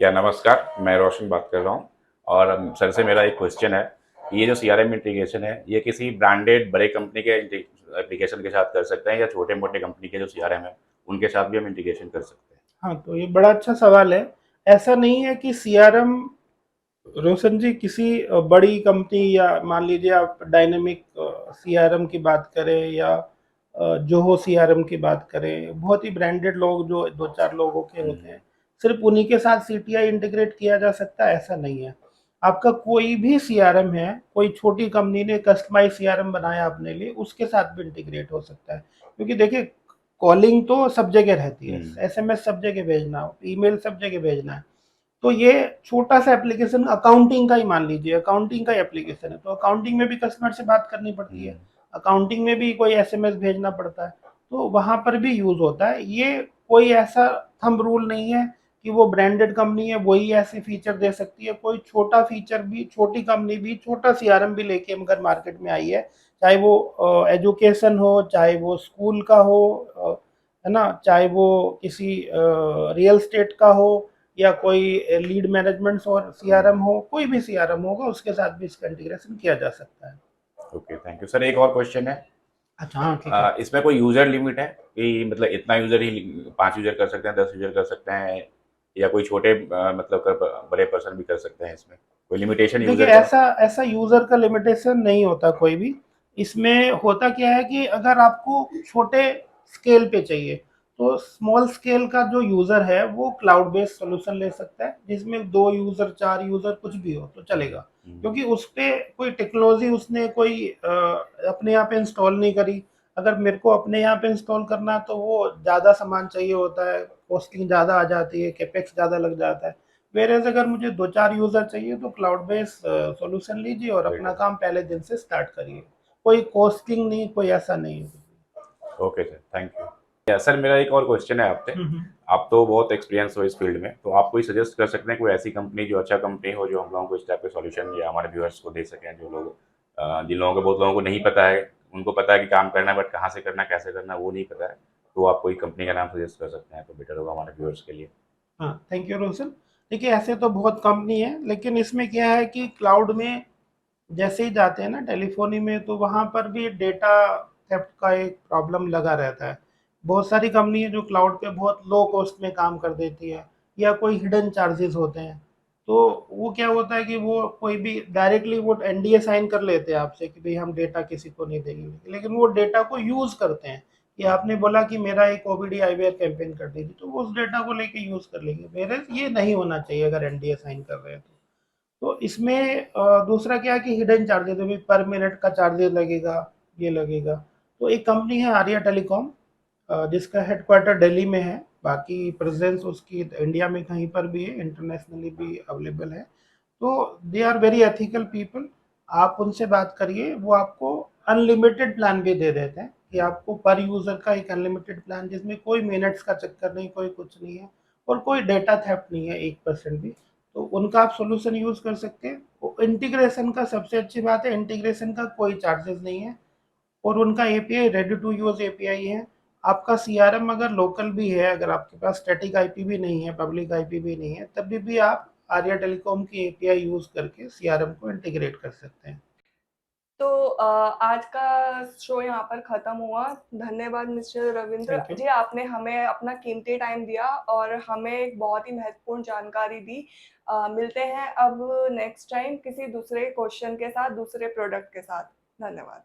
या नमस्कार, मैं रोशन बात कर रहा हूँ और सर से मेरा एक क्वेश्चन है। ये जो सीआरएम इंटीग्रेशन है, ये किसी ब्रांडेड बड़े कंपनी के एप्लीकेशन के साथ कर सकते हैं या छोटे-मोटे कंपनी के जो सीआरएम है, उनके साथ भी हम इंटीग्रेशन कर सकते हैं? हाँ, तो ये बड़ा अच्छा सवाल है। ऐसा नहीं है कि सीआरएम रोशन जी किसी बड़ी कंपनी या मान लीजिए आप डायनेमिक सीआरएम की बात करें या जोहो सीआरएम की बात करें, बहुत ही ब्रांडेड लोग जो 2-4 लोगों के होते हुँ, हैं, सिर्फ़ उन्हीं के साथ सीटीआई इंटीग्रेट किया जा सकता है, ऐसा नहीं है। आपका कोई भी सीआरएम है, कोई छोटी कंपनी ने कस्टमाइज़ सीआरएम बनाया अपने लिए, उसके साथ भी इंटीग्रेट हो सकता है। क्योंकि देखिए, कॉलिंग तो सब जगह रहती है, हुँ, एसएमएस सब जगह भेजना हो, ईमेल सब जगह भेजना है। तो ये छोटा-सा एप्लीकेशन अकाउंटिंग का ही मान लीजिए, अकाउंटिंग का ही एप्लीकेशन है, तो अकाउंटिंग में भी कस्टमर से बात करनी पड़ती है, हुँ, अकाउंटिंग में भी कोई एसएमएस भेजना पड़ता है, तो वहाँ पर भी यूज़ होता है। ये कोई ऐसा थंब रूल नहीं है कि वो ब्रांडेड कंपनी है, वही ऐसे फीचर दे सकती है, कोई छोटा फीचर भी, छोटी कंपनी भी, छोटा सीआरएम भी लेके अगर मार्केट में आई है, चाहे वो एजुकेशन हो, चाहे वो स्कूल का हो, है ना? चाहे वो किसी रियल एस्टेट का हो या कोई लीड मैनेजमेंट और सीआरएम हुँ। हो, कोई भी सीआरएम होगा उसके साथ भी इसका इंटीग्रेशन किया जा सकता है। Okay, thank you. सर एक और क्वेश्चन है। अच्छा, हाँ, ठीक है। इसमें कोई यूज़र लिमिट है कि मतलब इतना यूज़र ही 5 यूज़र कर सकते हैं, 10 यूज़र कर सकते हैं या कोई छोटे मतलब बड़े पर्सन भी कर सकते हैं इसमें? कोई लिमिटेशन देखिए, यूज़र का? ऐसा ऐसा यूज़र का लिमिटेशन नहीं होता कोई भी। इसमें होता क्या है कि अगर आपको छोटे स्केल पे चाहिए, तो स्मॉल स्केल का जो यूज़र है, वो क्लाउड बेस्ड सॉल्यूशन ले सकता है, जिसमें 2 यूज़र, 4 यूज़र कुछ भी हो, तो हुँ, चलेगा। हुँ, क्योंकि उसपे कोई टेक्नोलॉज़ी उसने कोई अपने यहाँ पे इंस्टॉल नहीं करी। अगर मेरे को अपने यहाँ पे इंस्टॉल करना है, तो वो ज़्यादा सामान चाहिए होता है, कॉस्टिंग ज़्यादा आ जाती है, कैपेक्स ज़्यादा लग जाता है। वेयरएज़ अगर मुझे 2-4 यूज़र चाहिए तो क्लाउड बेस्ड सॉल्यूशन लीजिए और अपना बेटर। काम पहले दिन से स्टार्ट करिए। कोई कॉस्टिंग नहीं, कोई ऐसा नहीं है। Okay sir, thank you. या सर मेरा एक और क्वेश्चन है आपसे। हुँ, हुँ। आप तो बहुत एक्सपीरियंस हो इस फील्ड में, तो आप कोई सजेस्ट कर सकते हैं कोई ऐसी कंपनी जो अच्छा कंपनी हो, जो हम लोगों को इस टाइप के सॉल्यूशन या हमारे व्यूअर्स को दे सकें, जो लोग जिन लोगों को बहुत लोगों को नहीं पता है, उनको पता है कि काम करना है बट कहाँ से करना है, कैसे करना है, वो नहीं पता है। तो आप कोई कंपनी का नाम सजेस्ट कर सकते हैं तो बेटर होगा हमारे व्यूअर्स के लिए। हाँ, थैंक यू रोशन। देखिए, ऐसे तो बहुत कंपनी है, लेकिन इसमें क्या है कि क्लाउड में जैसे ही जाते हैं ना टेलीफ़ोनी में, तो वहाँ पर भी डेटा थेफ्ट का एक प्रॉब्लम लगा रहता है। बहुत सारी कंपनी है जो क्लाउड पे बहुत लो कॉस्ट में काम कर देती है या कोई हिडन चार्जेस होते हैं। तो वो क्या होता है कि वो कोई भी डायरेक्टली वो एनडीए साइन कर लेते हैं आपसे कि भई हम डेटा किसी को नहीं देंगे। लेकिन वो डेटा को यूज़ करते हैं कि आपने बोला कि मेरा एक ओबीडी आईवीआर कैंपेन कर दीजिए, तो वो उस डेटा को लेके यूज़ कर लेंगे। व्हेयरएज़ ये नहीं होना चाहिए अगर एनडीए साइन कर रहे हैं तो। तो इसमें दूसरा क्या है कि हिडन चार्जेस अभी पर मिनट का चार्जेस लगेगा, ये लगेगा। तो एक कंपनी है आर्या टेलीकॉम, जिसका हेडक्वार्टर दिल्ली में है, बाकी प्रेजेंस उसकी इंडिया में कहीं पर भी है, इंटरनेशनली भी अवेलेबल है। तो they are very ethical people. आप उनसे बात करिए, वो आपको अनलिमिटेड प्लान भी दे देते हैं कि हुँ, आपको पर यूज़र का एक अनलिमिटेड प्लान जिसमें कोई मिनट्स का चक्कर नहीं, कोई कुछ नहीं है और कोई डेटा थेफ्ट नहीं है 1% भी। तो उनका आप सॉल्यूशन यूज़ कर सकते हैं। वो इंटीग्रेशन का सबसे अच्छी बात है, इंटीग्रेशन का कोई चार्जेस नहीं है और उनका API ready to use API है। आपका सीआरएम अगर लोकल भी है, अगर आपके पास स्टैटिक आईपी भी नहीं है, पब्लिक आईपी भी नहीं है, तभी भी आप आर्या टेलीकॉम की एपीआई यूज़ करके सीआरएम को इंटीग्रेट कर सकते हैं। तो आज का शो यहाँ पर खत्म हुआ। धन्यवाद मिस्टर रविंद्र थैंक यू। जी, आपने हमें अपना कीमती टाइम दिया और हमें एक बहुत ही महत्वपूर्ण जानकारी दी। मिलते हैं अब नेक्स्ट टाइम किसी दूसरे क्वेश्चन के साथ, दूसरे प्रोडक्ट के साथ। धन्यवाद।